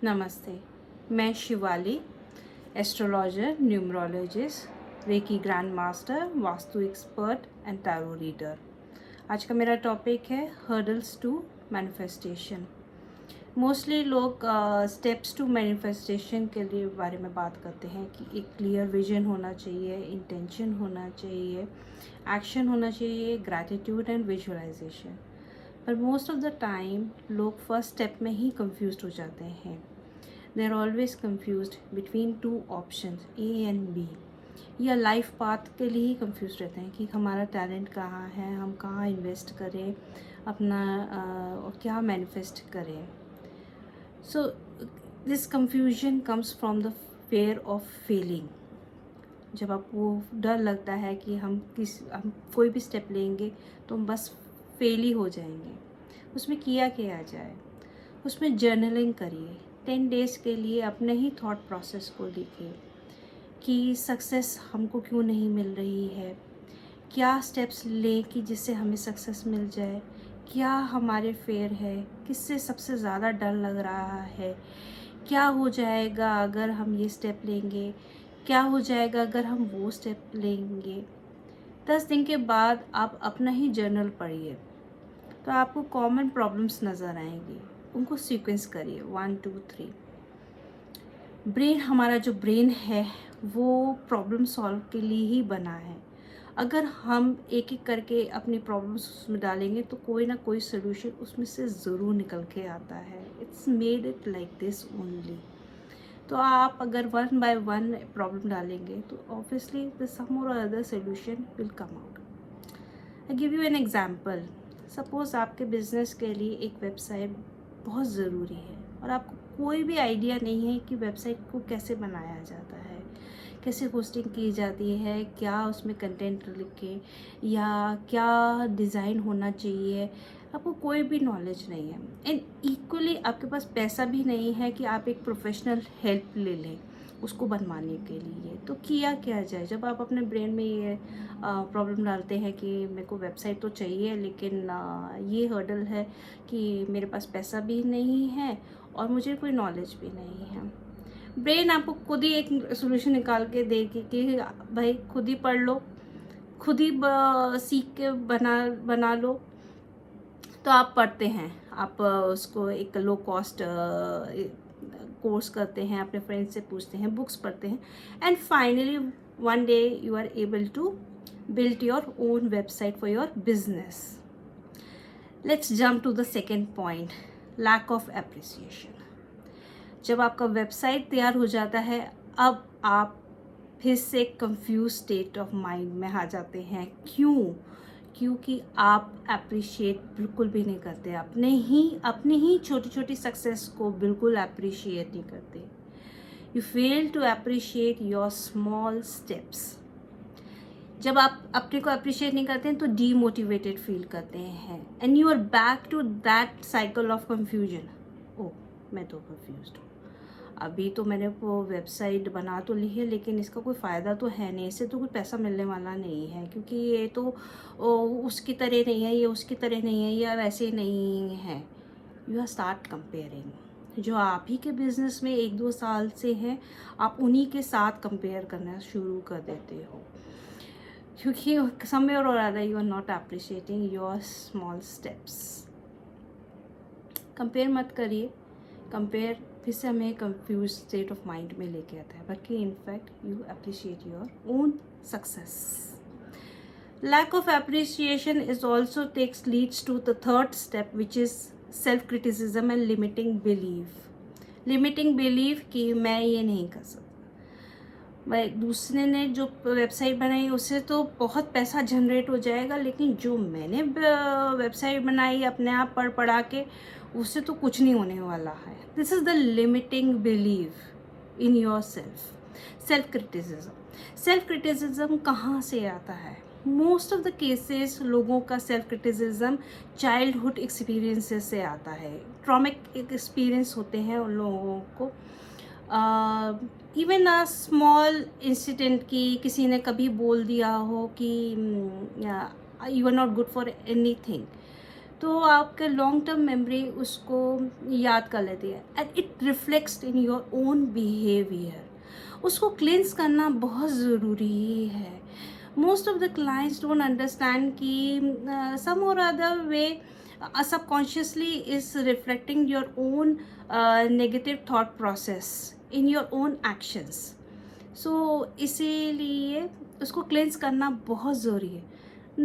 नमस्ते। मैं Shivali, astrologer, numerologist, reiki grand master, vastu expert and tarot reader. आज का मेरा टॉपिक है हर्डल्स टू मैनिफेस्टेशन। मोस्टली लोग स्टेप्स टू मैनिफेस्टेशन के लिए बारे में बात करते हैं कि एक क्लियर विजन होना चाहिए, इंटेंशन होना चाहिए, एक्शन होना चाहिए, ग्रैटिट्यूड एंड विजुअलाइजेशन। पर मोस्ट ऑफ द टाइम लोग फर्स्ट स्टेप में ही कंफ्यूज हो जाते हैं। They are always confuse between two option A and B, या लाइफ पाथ के लिए ही कंफ्यूज रहते हैं कि हमारा टैलेंट कहाँ है, हम कहाँ इन्वेस्ट करें, अपना क्या मैनिफेस्ट करें। So this confusion comes from the fair of Fehling. जब आपको डर लगता है कि हम कोई भी स्टेप लेंगे तो हम बस फेल ही हो जाएंगे, उसमें किया जाए। उसमें जर्नलिंग करिए। 10 डेज़ के लिए अपने ही थॉट प्रोसेस को लिखिए कि सक्सेस हमको क्यों नहीं मिल रही है, क्या स्टेप्स लें कि जिससे हमें सक्सेस मिल जाए, क्या हमारे फेयर है, किससे सबसे ज़्यादा डर लग रहा है, क्या हो जाएगा अगर हम ये स्टेप लेंगे, क्या हो जाएगा अगर हम वो स्टेप लेंगे। 10 दिन के बाद आप अपना ही जर्नल पढ़िए तो आपको कॉमन प्रॉब्लम्स नज़र आएंगी, उनको सीक्वेंस करिए 1 2 3। ब्रेन, हमारा जो ब्रेन है वो प्रॉब्लम सॉल्व के लिए ही बना है। अगर हम एक एक करके अपनी प्रॉब्लम्स उसमें डालेंगे तो कोई ना कोई सोल्यूशन उसमें से ज़रूर निकल के आता है। It's made it like this only. तो आप अगर वन बाय वन प्रॉब्लम डालेंगे तो ऑब्वियसली द सम और other solution will come out. I give you an example. Suppose आपके बिजनेस के लिए एक वेबसाइट बहुत ज़रूरी है और आपको कोई भी आइडिया नहीं है कि वेबसाइट को कैसे बनाया जाता है, कैसे होस्टिंग की जाती है, क्या उसमें कंटेंट लिखे या क्या डिज़ाइन होना चाहिए। आपको कोई भी नॉलेज नहीं है एंड इक्वली आपके पास पैसा भी नहीं है कि आप एक प्रोफेशनल हेल्प ले लें उसको बनवाने के लिए। तो किया क्या जाए जब आप अपने ब्रेन में ये प्रॉब्लम डालते हैं कि मेरे को वेबसाइट तो चाहिए लेकिन ये हर्डल है कि मेरे पास पैसा भी नहीं है और मुझे कोई नॉलेज भी नहीं है। ब्रेन आपको खुद ही एक सोल्यूशन निकाल के देगी कि भाई खुद ही पढ़ लो, खुद ही सीख के बना लो। तो आप पढ़ते हैं, आप उसको एक लो कॉस्ट कोर्स करते हैं, अपने फ्रेंड्स से पूछते हैं, बुक्स पढ़ते हैं and finally one day you are able to build your own website for your business. Let's jump to the second point, lack of appreciation. जब आपका वेबसाइट तैयार हो जाता है अब आप फिर से कंफ्यूज स्टेट ऑफ माइंड में आ जाते हैं। क्योंकि आप अप्रिशिएट बिल्कुल भी नहीं करते, अपने ही छोटी छोटी सक्सेस को बिल्कुल अप्रिशिएट नहीं करते। You fail to appreciate your small steps. जब आप अपने को अप्रिशिएट नहीं करते हैं तो डीमोटिवेटेड फील करते हैं and you are back to that cycle of confusion. Oh, मैं तो कंफ्यूज्ड हूँ, अभी तो मैंने वो वेबसाइट बना तो ली है लेकिन इसका कोई फ़ायदा तो है नहीं, इससे तो कोई पैसा मिलने वाला नहीं है क्योंकि ये तो उसकी तरह नहीं है, ये उसकी तरह नहीं है, या वैसे नहीं है। You are start comparing. जो आप ही के बिजनेस में 1-2 साल से हैं आप उन्हीं के साथ कंपेयर करना शुरू कर देते हो क्योंकि somewhere or other you are not appreciating your small steps. Compare मत करिए। कंपेयर फिर से हमें कंफ्यूज स्टेट ऑफ माइंड में लेके आता है, बल्कि in fact you appreciate your own success. Lack of appreciation is also takes leads to the third step which is self criticism and limiting believe कि मैं ये नहीं कर सकता। भाई दूसरे ने जो वेबसाइट बनाई उससे तो बहुत पैसा जनरेट हो जाएगा, लेकिन जो मैंने वेबसाइट बनाई अपने आप पढ़ा के उससे तो कुछ नहीं होने वाला है। This is the limiting believe in your self criticism कहाँ से आता है? मोस्ट ऑफ द केसेस लोगों का सेल्फ क्रिटिसिज्म चाइल्डहुड एक्सपीरियंसेस से आता है। ट्रॉमिक एक्सपीरियंस होते हैं उन लोगों को। इवन अ स्मॉल इंसिडेंट की किसी ने कभी बोल दिया हो कि you are not good for anything, तो आपके लॉन्ग टर्म मेमोरी उसको याद कर लेती है and it reflects in your own behaviour. उसको क्लेंस करना बहुत ज़रूरी है। Most of the clients don't understand कि सम और other way subconsciously is reflecting your own negative thought process in your own actions. So इसीलिए उसको क्लेंस करना बहुत ज़रूरी है।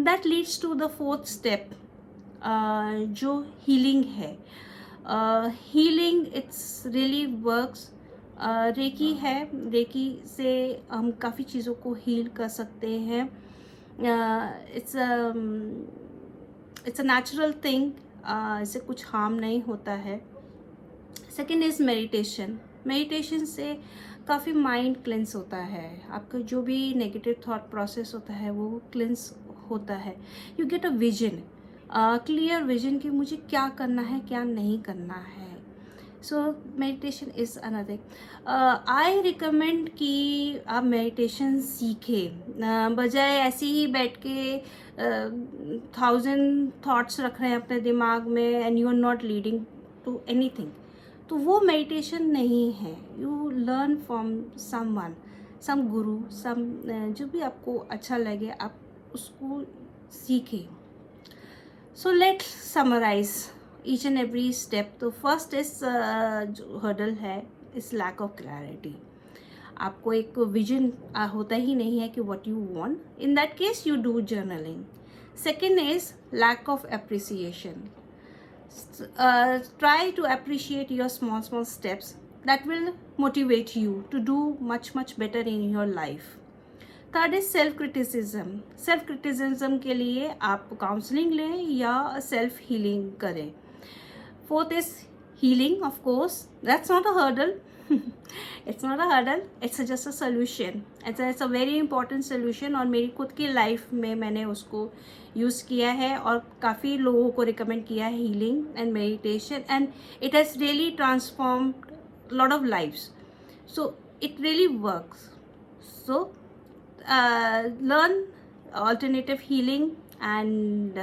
That leads to the fourth step जो हीलिंग है। Healing it's really works. Reiki है, रेकी से हम काफ़ी चीज़ों को हील कर सकते हैं। It's it's a natural thing, इससे कुछ हार्म नहीं होता है। Second is meditation. मेडिटेशन से काफ़ी माइंड क्लेंस होता है, आपका जो भी नेगेटिव थॉट प्रोसेस होता है वो क्लेंस होता है। You get a vision, clear vision कि मुझे क्या करना है क्या नहीं करना है। So meditation is another. I recommend कि आप मेडिटेशन सीखें, बजाय ऐसे ही बैठ के 1000 थॉट्स रख रहे हैं अपने दिमाग में and you are not leading to anything. तो वो मेडिटेशन नहीं है। You learn from someone, some guru, some जो भी आपको अच्छा लगे आप उसको सीखें। So let summarise each and every step. तो फर्स्ट इज जो हर्डल है इस लैक ऑफ क्लैरिटी। आपको एक विजन होता ही नहीं है कि what you want. In that case you do journaling. Second is lack of appreciation. Try to appreciate your small steps that will motivate you to do much better in your life. Third is self criticism. Self criticism के लिए आप counselling लें या self healing करें। Fourth is healing, of course. That's not a hurdle. It's not a hurdle, it's just a solution. It's a very important solution और मेरी खुद की लाइफ में मैंने उसको यूज़ किया है और काफ़ी लोगों को रिकमेंड किया है healing and meditation, and it has really transformed lot of lives. So it really works. So learn alternative healing and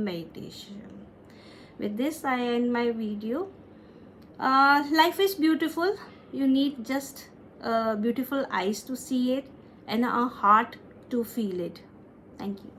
meditation. With this I end my video. Life is beautiful. You need just beautiful eyes to see it and a heart to feel it. Thank you.